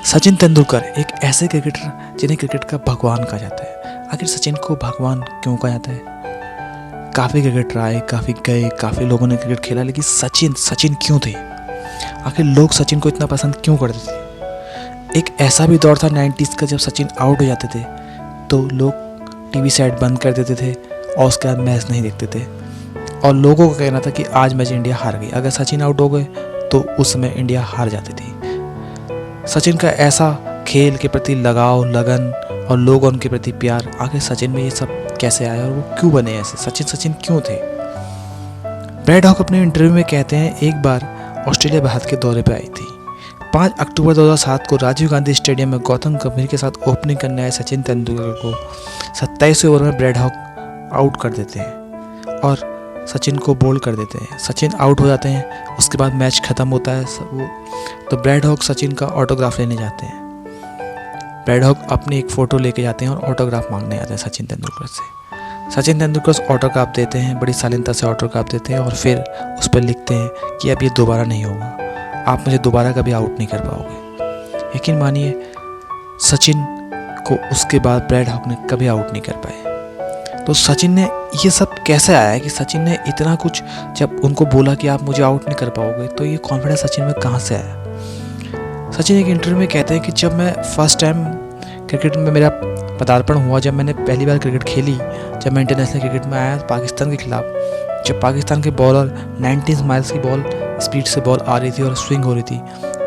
सचिन तेंदुलकर एक ऐसे क्रिकेटर जिन्हें क्रिकेट का भगवान कहा जाता है। आखिर सचिन को भगवान क्यों कहा जाता है? काफ़ी क्रिकेटर आए, काफ़ी गए, काफ़ी लोगों ने क्रिकेट खेला, लेकिन सचिन क्यों थे? आखिर लोग सचिन को इतना पसंद क्यों करते थे? एक ऐसा भी दौर था 90s का जब सचिन आउट हो जाते थे तो लोग टीवी सेट बंद कर देते थे और उसके बाद मैच नहीं देखते थे, और लोगों का कहना था कि आज मैच इंडिया हार गई। अगर सचिन आउट हो गए तो उस समय इंडिया हार जाती थी। सचिन का ऐसा खेल के प्रति लगाव, लगन और लोगों के प्रति प्यार, आखिर सचिन में ये सब कैसे आया और वो क्यों बने ऐसे? सचिन क्यों थे? ब्रैड हॉक अपने इंटरव्यू में कहते हैं, एक बार ऑस्ट्रेलिया भारत के दौरे पर आई थी। 5 अक्टूबर 2007 को राजीव गांधी स्टेडियम में गौतम गंभीर के साथ ओपनिंग करने आए सचिन तेंदुलकर को 27 ओवर में ब्रैड हॉक आउट कर देते हैं और सचिन को बोल्ड कर देते हैं। सचिन आउट हो जाते हैं, उसके बाद मैच ख़त्म होता है तो ब्रैड हॉक सचिन का ऑटोग्राफ लेने जाते हैं। ब्रैड हॉक अपनी एक फ़ोटो लेके जाते हैं और ऑटोग्राफ मांगने आते हैं सचिन तेंदुलकर से। सचिन तेंदुलकर ऑटोग्राफ देते हैं, बड़ी शालीनता से ऑटोग्राफ देते हैं और फिर उस पर लिखते हैं कि अब ये दोबारा नहीं होगा, आप मुझे दोबारा कभी आउट नहीं कर पाओगे। यकीन मानिए, सचिन को उसके बाद ब्रैड हॉक ने कभी आउट नहीं कर पाए। तो सचिन ने ये सब कैसे आया है कि सचिन ने इतना कुछ, जब उनको बोला कि आप मुझे आउट नहीं कर पाओगे, तो ये कॉन्फिडेंस सचिन में कहाँ से आया? सचिन एक इंटरव्यू में कहते हैं कि जब मैं फर्स्ट टाइम क्रिकेट में मेरा पदार्पण हुआ, जब मैंने पहली बार क्रिकेट खेली, जब मैं इंटरनेशनल क्रिकेट में आया पाकिस्तान के खिलाफ, जब पाकिस्तान के बॉलर 19 माइल्स की बॉल स्पीड से बॉल आ रही थी और स्विंग हो रही थी,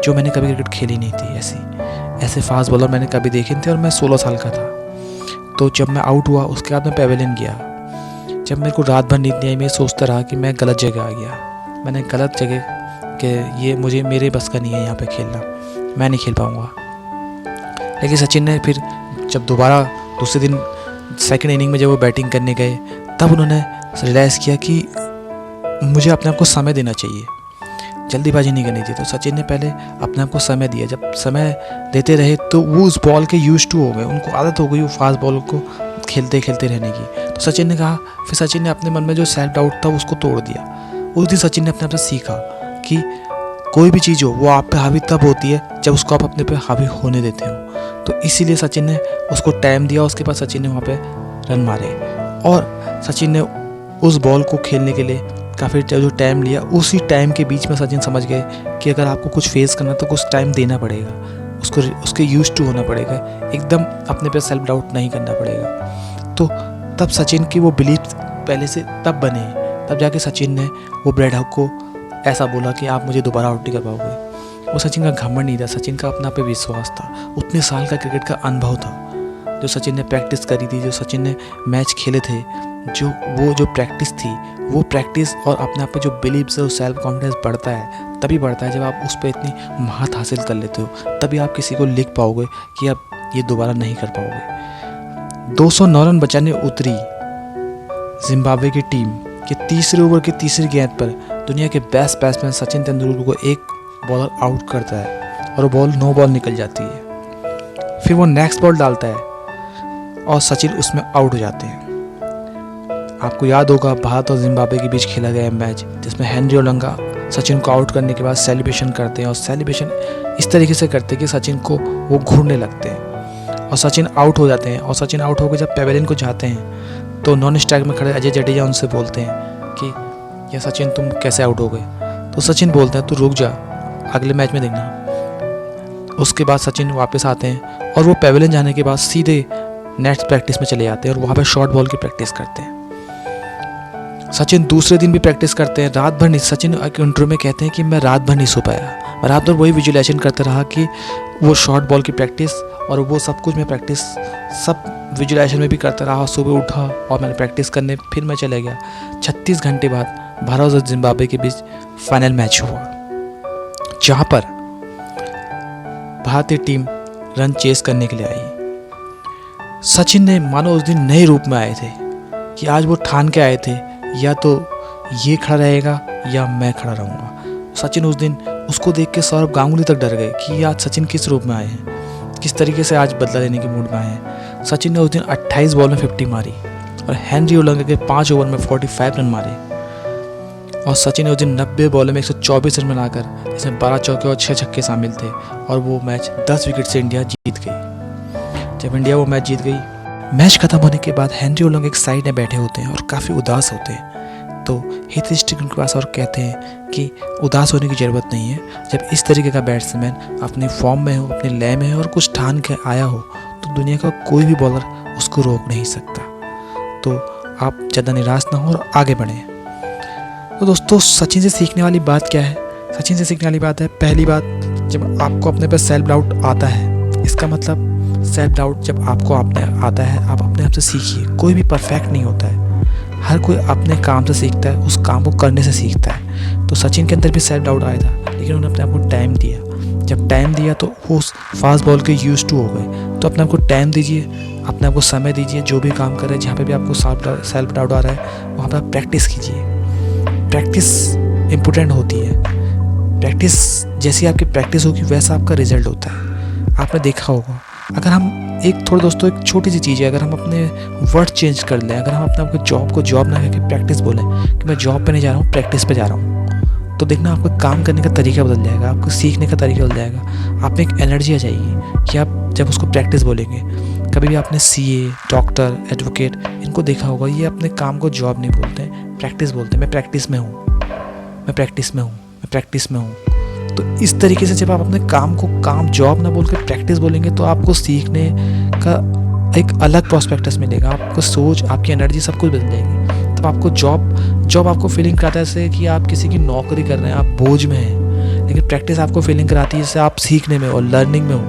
जो मैंने कभी क्रिकेट खेली नहीं थी, ऐसे फास्ट बॉलर मैंने कभी देखे नहीं थे, और मैं 16 साल का था। तो जब मैं आउट हुआ उसके बाद मैं पेवेलियन गया। जब मेरे को रात भर नींद नहीं आई, मैं सोचता रहा कि मैं गलत जगह आ गया, मैंने गलत जगह के, ये मुझे मेरे बस का नहीं है यहाँ पे खेलना, मैं नहीं खेल पाऊँगा। लेकिन सचिन ने फिर जब दोबारा दूसरे दिन सेकंड इनिंग में जब वो बैटिंग करने गए, तब उन्होंने रियलाइज़ किया कि मुझे अपने आप को समय देना चाहिए, जल्दीबाजी नहीं करनी थी। तो सचिन ने पहले अपने आप को समय दिया। जब समय देते रहे तो वो उस बॉल के यूज टू हो गए, उनको आदत हो गई वो फास्ट बॉल को खेलते खेलते रहने की। तो सचिन ने कहा, फिर सचिन ने अपने मन में जो सेल्फ डाउट था उसको तोड़ दिया। उस दिन सचिन ने अपने आप से सीखा कि कोई भी चीज़ हो वो आप पे हावी तब होती है जब उसको आप अपने पे हावी होने देते हो। तो इसीलिए सचिन ने उसको टाइम दिया। उसके बाद सचिन ने वहाँ पे रन मारे और सचिन ने उस बॉल को खेलने के लिए काफ़ी जो टाइम लिया, उसी टाइम के बीच में सचिन समझ गए कि अगर आपको कुछ फेस करना तो कुछ टाइम देना पड़ेगा, उसके यूज टू होना पड़ेगा, एकदम अपने पे सेल्फ डाउट नहीं करना पड़ेगा। तो तब सचिन की वो बिलीफ पहले से तब बने, तब जाके सचिन ने वो ब्रैड हॉक को ऐसा बोला कि आप मुझे दोबारा आउट नहीं कर पाओगे। वो सचिन का घमंड नहीं था, सचिन का अपना पे विश्वास था, उतने साल का क्रिकेट का अनुभव था, जो सचिन ने प्रैक्टिस करी थी, जो सचिन ने मैच खेले थे, जो प्रैक्टिस थी, वो प्रैक्टिस और अपने आप पे जो बिलीव से सेल्फ कॉन्फिडेंस बढ़ता है, तभी बढ़ता है जब आप उस पर इतनी महारत हासिल कर लेते हो। तभी आप किसी को लिख पाओगे कि आप ये दोबारा नहीं कर पाओगे। 209 रन बचाने उतरी जिम्बाब्वे की टीम के तीसरे ओवर की तीसरी गेंद पर दुनिया के बेस्ट बैट्समैन सचिन तेंदुलकर को एक बॉलर आउट करता है और वो बॉल नो बॉल निकल जाती है। फिर वो नेक्स्ट बॉल डालता है और सचिन उसमें आउट हो जाते हैं। आपको याद होगा भारत और जिम्बाब्वे के बीच खेला गया मैच, जिसमें हेनरी ओलंगा सचिन को आउट करने के बाद सेलिब्रेशन करते हैं, और सेलिब्रेशन इस तरीके से करते हैं कि सचिन को वो घूरने लगते हैं और सचिन आउट हो जाते हैं। और सचिन आउट होकर जब पेवेलियन को जाते हैं तो नॉन स्ट्राइक में खड़े अजय जडेजा उनसे बोलते हैं कि या सचिन तुम कैसे आउट हो गए? तो सचिन बोलते हैं तू रुक जा, अगले मैच में देखना। उसके बाद सचिन वापस आते हैं और वो पेवेलियन जाने के बाद सीधे नेक्स्ट प्रैक्टिस में चले जाते हैं और वहाँ पर शॉर्ट बॉल की प्रैक्टिस करते हैं। सचिन दूसरे दिन भी प्रैक्टिस करते हैं, रात भर नहीं। सचिन एक इंटरव्यू में कहते हैं कि मैं रात भर नहीं सो पाया, मैं रात भर वही विजुअलाइजेशन करते रहा कि वो शॉर्ट बॉल की प्रैक्टिस और वो सब कुछ मैं प्रैक्टिस सब विजुअलाइजेशन में भी करता रहा। सुबह उठा और मैंने प्रैक्टिस करने, फिर मैं चले गया। 36 घंटे बाद भारत और जिम्बाब्वे के बीच फाइनल मैच हुआ, जहाँ पर भारतीय टीम रन चेस करने के लिए आई। सचिन ने मानो उस दिन नए रूप में आए थे कि आज वो ठान के आए थे, या तो ये खड़ा रहेगा या मैं खड़ा रहूँगा। सचिन उस दिन उसको देख के सौरभ गांगुली तक डर गए कि आज सचिन किस रूप में आए हैं, किस तरीके से आज बदला लेने के मूड में आए हैं। सचिन ने उस दिन 28 बॉल में 50 मारी और हेनरी ओलंगा के 5 ओवर में 45 रन मारे। और सचिन ने उस दिन 90 बॉलों में 124 रन बनाकर, इसमें 12 चौके और 6 छक्के शामिल थे और वो मैच 10 विकेट से इंडिया जीत गई। जब इंडिया वो मैच जीत गई, मैच खत्म होने के बाद हेनरी ओलोंग एक साइड में बैठे होते हैं और काफ़ी उदास होते हैं। तो हीथ स्ट्रीक उनके पास और कहते हैं कि उदास होने की ज़रूरत नहीं है, जब इस तरीके का बैट्समैन अपनी फॉर्म में हो, अपने लय में है और कुछ ठान के आया हो तो दुनिया का कोई भी बॉलर उसको रोक नहीं सकता। तो आप ज़्यादा निराश ना हो और आगे बढ़ें। तो दोस्तों, सचिन से सीखने वाली बात क्या है? सचिन से सीखने वाली बात है, पहली बात, जब आपको अपने पर सेल्फ डाउट आता है, इसका मतलब सेल्फ डाउट जब आपको आता है, आप अपने आप से सीखिए। कोई भी परफेक्ट नहीं होता है, हर कोई अपने काम से सीखता है, उस काम को करने से सीखता है। तो सचिन के अंदर भी सेल्फ डाउट आया था, लेकिन उन्होंने अपने आप को टाइम दिया। जब टाइम दिया तो वो उस फास्ट बॉल के यूज टू हो गए। तो अपने आप को टाइम दीजिए, अपने आप को समय दीजिए। जो भी काम कर रहे हैं, जहाँ पे भी आपको सेल्फ डाउट आ रहा है, वहाँ पर आप प्रैक्टिस कीजिए। प्रैक्टिस इम्पोर्टेंट होती है। प्रैक्टिस जैसी आपकी प्रैक्टिस होगी वैसा आपका रिजल्ट होता है। आपने देखा होगा, अगर हम एक छोटी सी चीज़ है, अगर हम अपने वर्ड चेंज कर लें, अगर हम अपने आपको जॉब को जॉब ना कहकर प्रैक्टिस बोलें कि मैं जॉब पे नहीं जा रहा हूँ, प्रैक्टिस पे जा रहा हूँ, तो देखना आपका काम करने का तरीका बदल जाएगा, आपको सीखने का तरीका बदल जाएगा। आप में एक एनर्जी आ जाएगी कि आप जब उसको प्रैक्टिस बोलेंगे। कभी भी आपने CA, डॉक्टर, एडवोकेट, इनको देखा होगा, ये अपने काम को जॉब नहीं बोलते हैं, प्रैक्टिस बोलते हैं। मैं प्रैक्टिस में हूँ, मैं प्रैक्टिस में हूँ, मैं प्रैक्टिस में हूँ। तो इस तरीके से जब आप अपने काम को काम जॉब ना बोल के प्रैक्टिस बोलेंगे तो आपको सीखने का एक अलग प्रोस्पेक्टस मिलेगा। आपको सोच, आपकी एनर्जी, सब कुछ बदल जाएगी। तब आपको जॉब आपको फीलिंग कराता है जैसे कि आप किसी की नौकरी कर रहे हैं, आप बोझ में हैं। लेकिन प्रैक्टिस आपको फीलिंग कराती है जैसे आप सीखने में और लर्निंग में हो,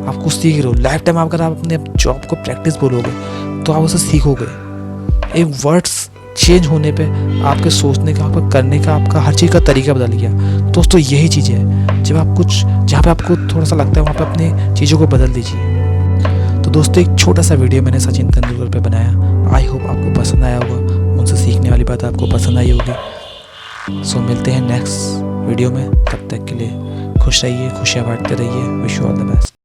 आपको सीख रहे हो। लाइफ टाइम अगर आप अपने जॉब को प्रैक्टिस बोलोगे तो आप उसे सीखोगे। एक वर्ड्स चेंज होने पे आपके सोचने का, आपका करने का, आपका हर चीज़ का तरीका बदल गया। दोस्तों, यही चीज़ है, जब आप कुछ जहाँ पे आपको थोड़ा सा लगता है वहाँ पे अपनी चीज़ों को बदल दीजिए। तो दोस्तों, एक छोटा सा वीडियो मैंने सचिन तेंदुलकर पे बनाया। आई होप आपको पसंद आया होगा, उनसे सीखने वाली बात आपको पसंद आई होगी। सो मिलते हैं नेक्स्ट वीडियो में, तब तक के लिए खुश रहिए, खुशियाँ बांटते रहिए। Wish you all the best.